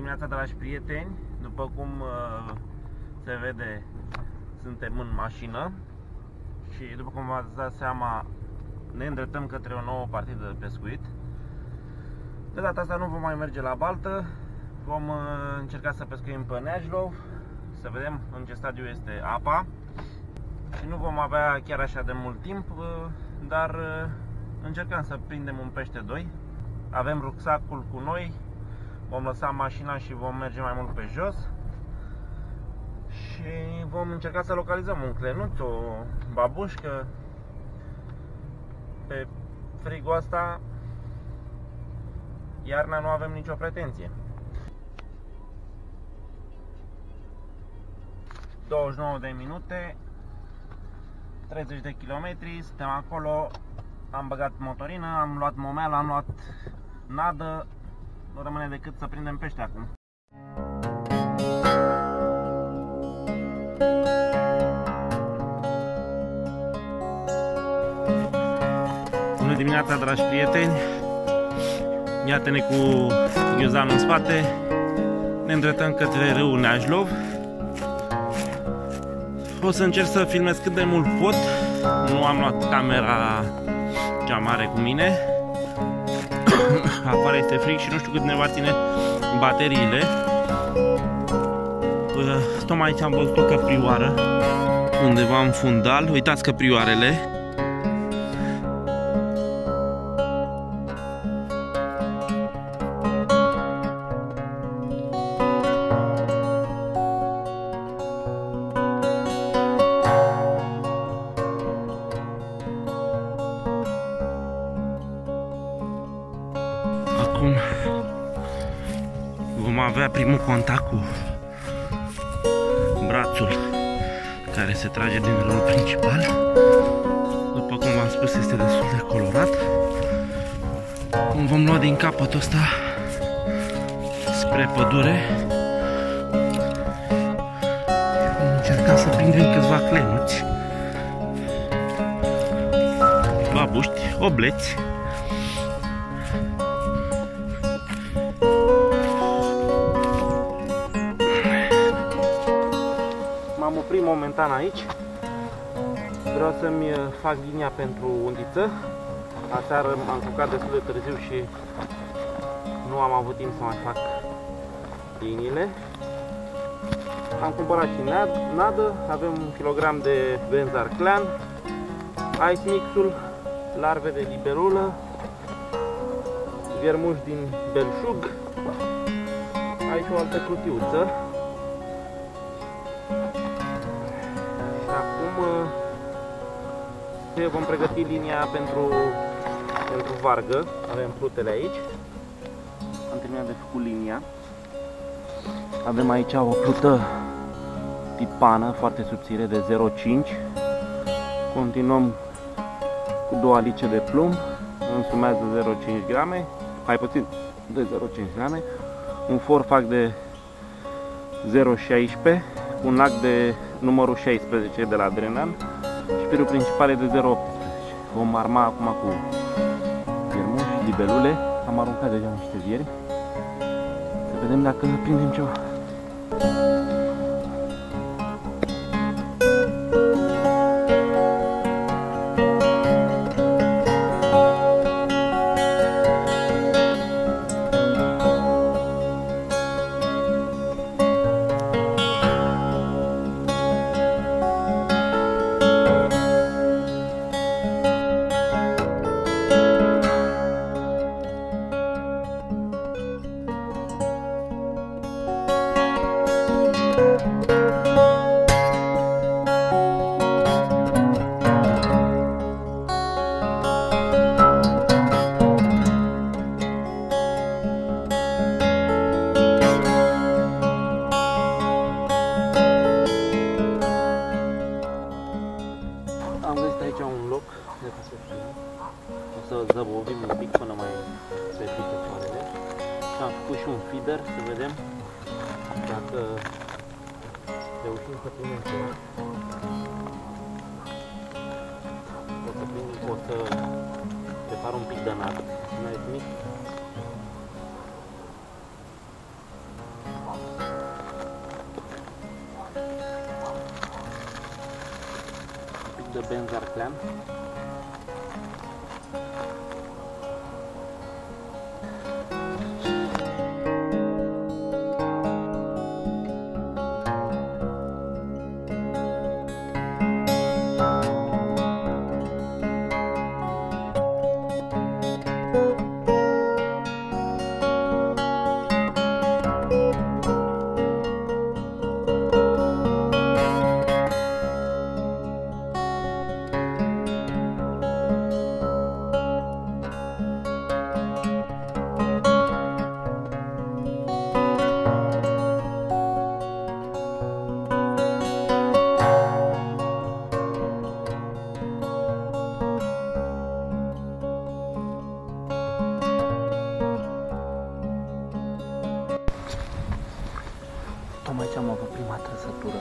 dimineața, dragi prieteni. După cum se vede, suntem în mașină și după cum v-ați dat seama, ne îndreptăm către o nouă partidă de pescuit. De data asta nu vom mai merge la baltă, vom încerca să pescuim pe Neajlov, să vedem în ce stadiu este apa. Și nu vom avea chiar așa de mult timp, dar încercăm să prindem un pește 2. Avem rucsacul cu noi, vom lăsa mașina și vom merge mai mult pe jos. Și vom încerca să localizăm un clenuț, o babușcă. Pe frigul asta, iarna, nu avem nicio pretenție. 29 de minute, 30 de kilometri, suntem acolo, am băgat motorină, am luat momeală, am luat nadă, nu rămâne decât să prindem pește acum. Bună dimineața, dragi prieteni! Iată-ne cu ghiozdanul în spate, ne îndreptăm către râul Neajlov. O să încerc să filmez cât de mult pot. Nu am luat camera cea mare cu mine. Afară este frig și nu știu cât ne va ține bateriile. Tocmai aici am văzut o căprioară undeva în fundal. Uitați căprioarele. Acum vom avea primul contact cu brațul care se trage din râul principal. După cum v-am spus, este destul de colorat. Cum vom lua din capătul ăsta spre pădure. Vom încerca să prindem câțiva clenuți, babuști, obleți. M-am oprit momentan aici. Vreau să-mi fac linia pentru undiță. Aseară m-am culcat destul de târziu și nu am avut timp să mai fac liniile. Am cumpărat și nadă. Avem 1 kg de Benzar Clan, Ice Mixul, larve de liberulă, viermuși din belșug. Aici o altă cutiuță. Vom pregăti linia pentru vargă. Avem plutele aici. Am terminat de făcut linia. Avem aici o plută tipană foarte subțire de 0,5. Continuăm cu 2 alice de plumb. Însumează 0,5 grame, mai puțin de 0,5 grame. Un for fac de 0,16, un lac de numărul 16 de la Drenan. Și firul principal e de 0,18. Vom arma acum cu viermuși, libelule. Am aruncat deja niște vieri. Să vedem dacă prindem ceva. Am găsit aici un loc de ca să fie. O să zăbovim un pic până mai se pică soarele. Și am făcut și un feeder, să vedem dacă reușim să primim ceva. O să prepar un pic de nat, mai mic. de benzoarclean. Tocmai ce am avut prima trăsătură.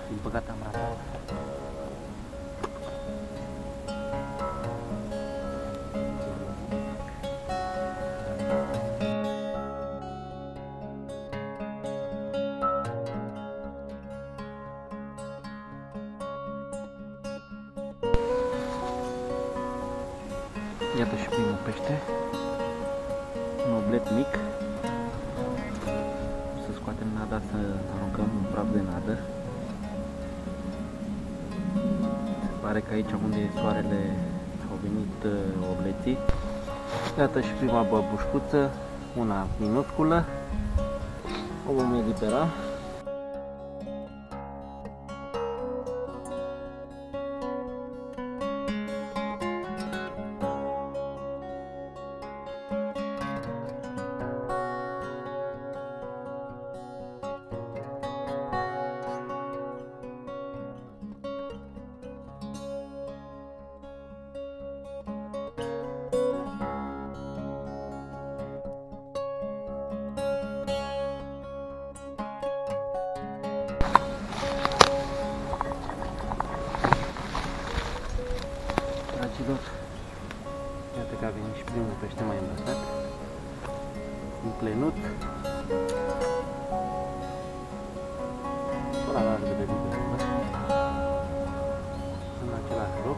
Din păcate am ratat. Iată și primul pește, un oblet mic. O să scoatem nada, să aruncăm un praf de nadă. Se pare că aici unde e soarele au venit obleții. Iată și prima băbușcuță, una minusculă. O vom elibera. Dragilor, iată că a venit și primul pește mai îmbrăcat, un plenut, la largă de liberă, în același loc.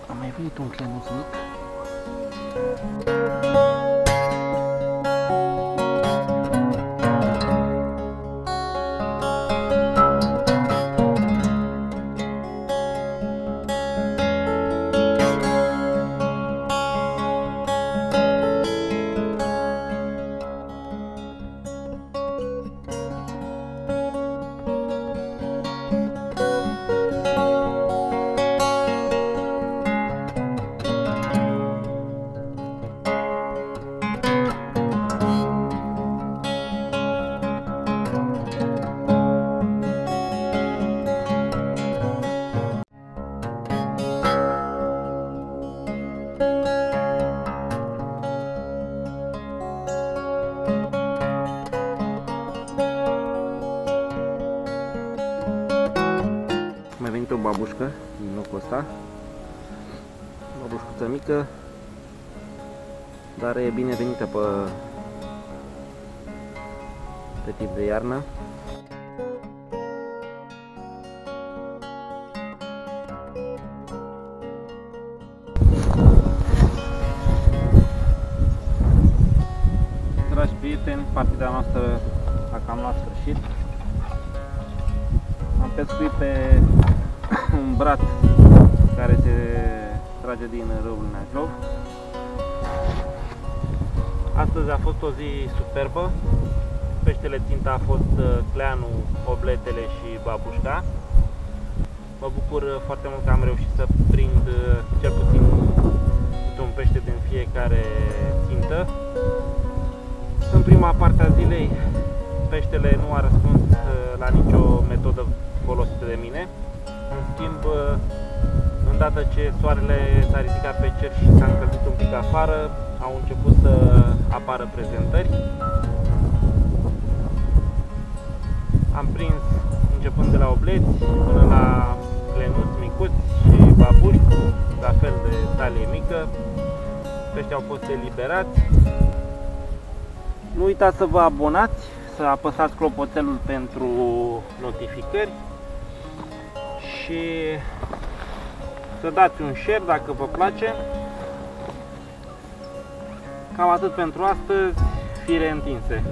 A mai venit un clenuț mic. Mai venit o babușcă din locul ăsta, babușcuță mică, dar e binevenită pe tip de iarnă. Dragi prieteni, partida noastră a cam la sfârșit. Am pescuit pe un brat care se trage din râul Neajlov. Astăzi a fost o zi superbă. Peștele ținta a fost cleanul, obletele și babușca. Mă bucur foarte mult că am reușit să prind cel puțin un pește din fiecare țintă. în prima parte a zilei peștele nu a răspuns la nicio metodă folosită de mine. În schimb, îndată ce soarele s-a ridicat pe cer și s-a încălzit un pic afară, au început să apară prezentări. Am prins începând de la obleți până la clenuți micuți și babuști, la fel de talie mică. Peștii au fost eliberați. Nu uitați să vă abonați, să apăsați clopoțelul pentru notificări și să dați un share dacă vă place. Cam atât pentru astăzi, fire întinse.